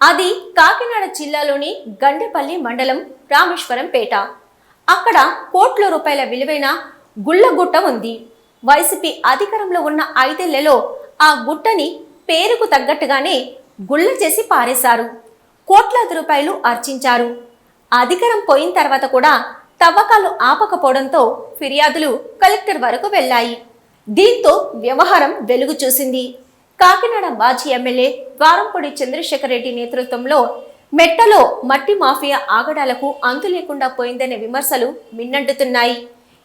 అది కాకినాడ జిల్లాలోని గండేపల్లి మండలం రామేశ్వరంపేట. అక్కడ కోట్ల రూపాయల విలువైన గుళ్ళగుట్ట ఉంది. వైసీపీ అధికారంలో ఉన్న 5 ఏళ్లలో ఆ గుట్టని పేరుకు తగ్గట్టుగానే గుళ్ళ చేసి పారేశారు. కోట్లాది రూపాయలు ఆర్జించారు. అధికారం పోయిన తర్వాత కూడా తవ్వకాలు ఆపకపోవడంతో ఫిర్యాదులు కలెక్టర్ వరకు వెళ్లాయి. దీంతో వ్యవహారం వెలుగు చూసింది. కాకినాడ మాజీ ఎమ్మెల్యే ద్వారంపూడి చంద్రశేఖర్ రెడ్డి నేతృత్వంలో మెట్టలో మట్టి మాఫియా ఆగడాలకు అంతు లేకుండా పోయిందనే విమర్శలు మిన్నంటుతున్నాయి.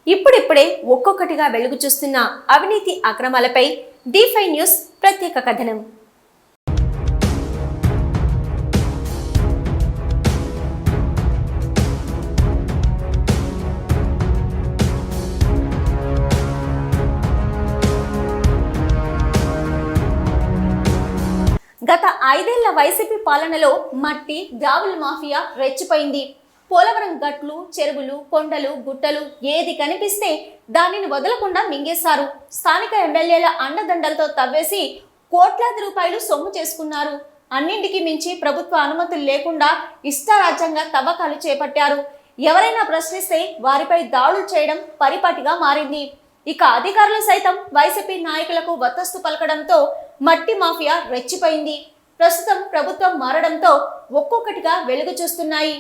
ఇప్పుడిప్పుడే ఒక్కొక్కటిగా వెలుగు చూస్తున్న అవినీతి అక్రమాలపై D5 న్యూస్ ప్రత్యేక కథనం. గత 5 ఏళ్ల వైసీపీ పాలనలో మట్టి గ్రావెల్ మాఫియా రెచ్చిపోయింది. పోలవరం గట్లు, చెరువులు, కొండలు, గుట్టలు ఏది కనిపిస్తే దానిని వదలకుండా మింగేశారు. స్థానిక ఎమ్మెల్యేల అండదండలతో తవ్వేసి కోట్లాది రూపాయలు సొమ్ము చేసుకున్నారు. అన్నింటికి మించి ప్రభుత్వ అనుమతులు లేకుండా ఇష్టారాజ్యంగా తవ్వకాలు చేపట్టారు. ఎవరైనా ప్రశ్నిస్తే వారిపై దాడులు చేయడం పరిపాటిగా మారింది. ఇక అధికారులు సైతం వైసీపీ నాయకులకు వత్తస్తు పలకడంతో మట్టి మాఫియా రెచ్చిపోయింది. ప్రస్తుతం ప్రభుత్వం మారడంతో ఒక్కొక్కటిగా వెలుగు చూస్తున్నాయి.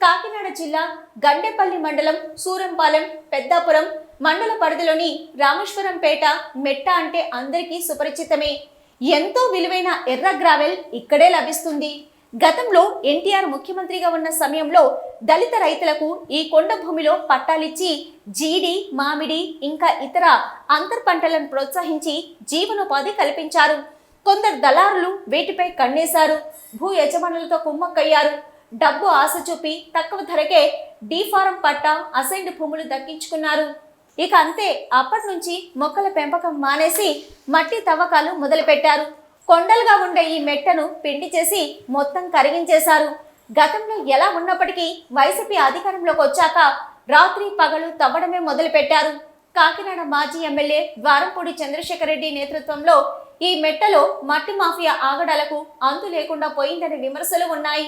కాకినాడ జిల్లా గండేపల్లి మండలం సూరంపాలెం, పెద్దాపురం మండల పరిధిలోని రామేశ్వరంపేట మెట్ట అంటే అందరికీ సుపరిచితమే. ఎంతో విలువైన ఎర్ర గ్రావెల్ ఇక్కడే లభిస్తుంది. గతంలో ఎన్టీఆర్ ముఖ్యమంత్రిగా ఉన్న సమయంలో దళిత రైతులకు ఈ కొండ భూమిలో పట్టాలిచ్చి జీడి, మామిడి ఇంకా ఇతర అంతర్ పంటలను ప్రోత్సహించి జీవనోపాధి కల్పించారు. కొందరు దళారులు వీటిపై కన్నేశారు. భూ యజమానులతో కుమ్మక్కయ్యారు. డబ్బు ఆశ చూపి తక్కువ ధరకే D-ఫారం పట్టా, అసైన్డ్ భూములు దక్కించుకున్నారు. ఇక అంతే, అప్పటి నుంచి మొక్కల పెంపకం మానేసి మట్టి తవ్వకాలు మొదలుపెట్టారు. కొండలుగా ఉండే ఈ మెట్టను పిండి చేసి మొత్తం కరిగించేశారు. గతంలో ఎలా ఉన్నప్పటికీ వైసీపీ అధికారంలోకి వచ్చాక రాత్రి పగలు తవ్వడమే మొదలుపెట్టారు. కాకినాడ మాజీ ఎమ్మెల్యే ద్వారంపూడి చంద్రశేఖర్ రెడ్డి నేతృత్వంలో ఈ మెట్టలో మట్టి మాఫియా ఆగడాలకు అంతు లేకుండా పోయిందనే విమర్శలు ఉన్నాయి.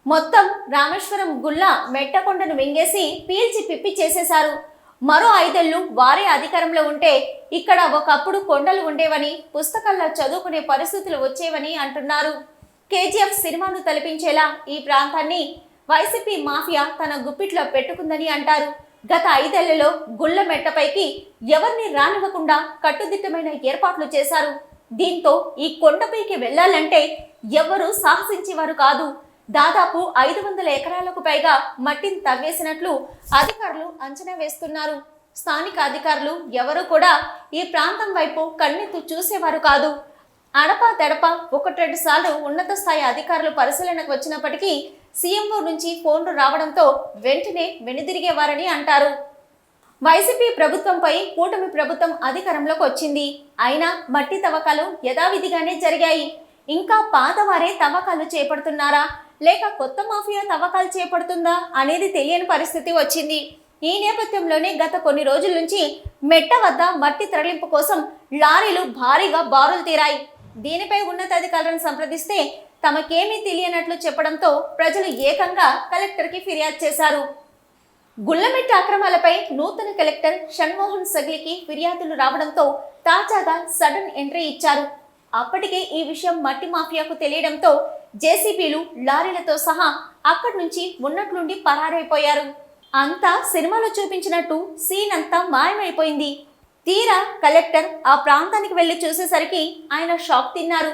మొత్తం రామేశ్వరం గుళ్ళ మెట్టకొండను మింగేసి పీల్చి పిప్పి చేసేశారు. మరో 5 ఏళ్లు వారే అధికారంలో ఉంటే ఇక్కడ ఒకప్పుడు కొండలు ఉండేవని, పుస్తకాల్లో చదువుకునే పరిస్థితులు వచ్చేవని అంటున్నారు. KGF సినిమాను తలపించేలా ఈ ప్రాంతాన్ని వైసీపీ మాఫియా తన గుప్పిట్లో పెట్టుకుందని అంటారు. గత 5 ఏళ్లలో గుళ్ళ మెట్టపైకి ఎవరిని రానివ్వకుండా కట్టుదిట్టమైన ఏర్పాట్లు చేశారు. దీంతో ఈ కొండపైకి వెళ్లాలంటే ఎవరూ సాహసించేవారు కాదు. దాదాపు 500 ఎకరాలకు పైగా మట్టిని తవ్వేసినట్లు అధికారులు అంచనా వేస్తున్నారు. స్థానిక అధికారులు ఎవరు కూడా ఈ ప్రాంతం వైపు కన్నెత్తు చూసేవారు కాదు. అడపా దడప 1-2 సార్లు ఉన్నత స్థాయి అధికారులు పరిశీలనకు వచ్చినప్పటికీ CMO నుంచి ఫోన్లు రావడంతో వెంటనే వెనుదిరిగేవారని అంటారు. వైసీపీ ప్రభుత్వంపై కూటమి ప్రభుత్వం అధికారంలోకి వచ్చింది. అయినా మట్టి తవ్వకాలు యథావిధిగానే జరిగాయి. ఇంకా పాతవారే తవ్వకాలు చేపడుతున్నారా లేక కొత్త మాఫియా తవ్వకాలు చేపడుతుందా అనేది తెలియని పరిస్థితి వచ్చింది. ఈ నేపథ్యంలోనే గత కొన్ని రోజుల నుంచి మెట్ట వద్ద మట్టి తరలింపు కోసం లారీలు భారీగా బారులు తీరాయి. దీనిపై ఉన్నతాధికారులను సంప్రదిస్తే తమకేమీ తెలియనట్లు చెప్పడంతో ప్రజలు ఏకంగా కలెక్టర్కి ఫిర్యాదు చేశారు. గుళ్ళమెట్ట అక్రమాలపై నూతన కలెక్టర్ షణ్మోహన్ సగ్లికి ఫిర్యాదులు రావడంతో తాజాగా సడన్ ఎంట్రీ ఇచ్చారు. అప్పటికే ఈ విషయం మట్టి మాఫియాకు తెలియడంతో JCBలు, లారీలతో సహా అక్కడి నుంచి ఉన్నట్లుండి పరారైపోయారు. అంతా సినిమాలో చూపించినట్టు సీన్ అంతా మాయమైపోయింది. తీరా కలెక్టర్ ఆ ప్రాంతానికి వెళ్లి చూసేసరికి ఆయన షాక్ తిన్నారు.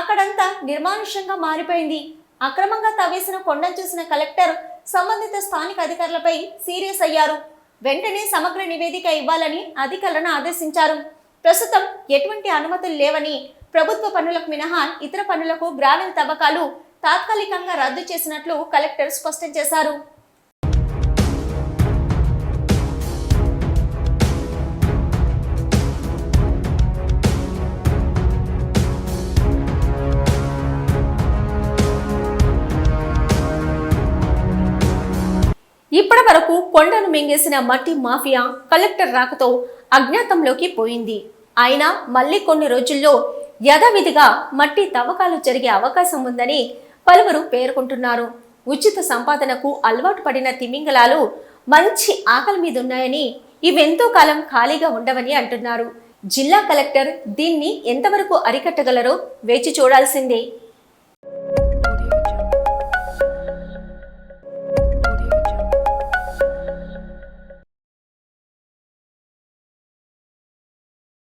అక్కడంతా నిర్మానుష్యంగా మారిపోయింది. అక్రమంగా తవ్వేసిన కొండను చూసిన కలెక్టర్ సంబంధిత స్థానిక అధికారులపై సీరియస్ అయ్యారు. వెంటనే సమగ్ర నివేదిక ఇవ్వాలని అధికారులను ఆదేశించారు. ప్రస్తుతం ఎటువంటి అనుమతులు లేవని, ప్రభుత్వ పనులకు మినహా ఇతర పనులకు గ్రావెల్ తవ్వకాలు తాత్కాలికంగా రద్దు చేసినట్లు కలెక్టర్ స్పష్టం చేశారు. ఇప్పటి వరకు కొండను మింగేసిన మట్టి మాఫియా కలెక్టర్ రాకతో అజ్ఞాతంలోకి పోయింది. అయినా మళ్ళీ కొన్ని రోజుల్లో యథావిధిగా మట్టి తవ్వకాలు జరిగే అవకాశం ఉందని పలువురు పేర్కొంటున్నారు. ఉచిత సంపాదనకు అలవాటు పడిన తిమింగలాలు మంచి ఆకలి మీద ఉన్నాయని, ఇవెంతో కాలం ఖాళీగా ఉండవని అంటున్నారు. జిల్లా కలెక్టర్ దీన్ని ఎంతవరకు అరికట్టగలరో వేచి చూడాల్సిందే.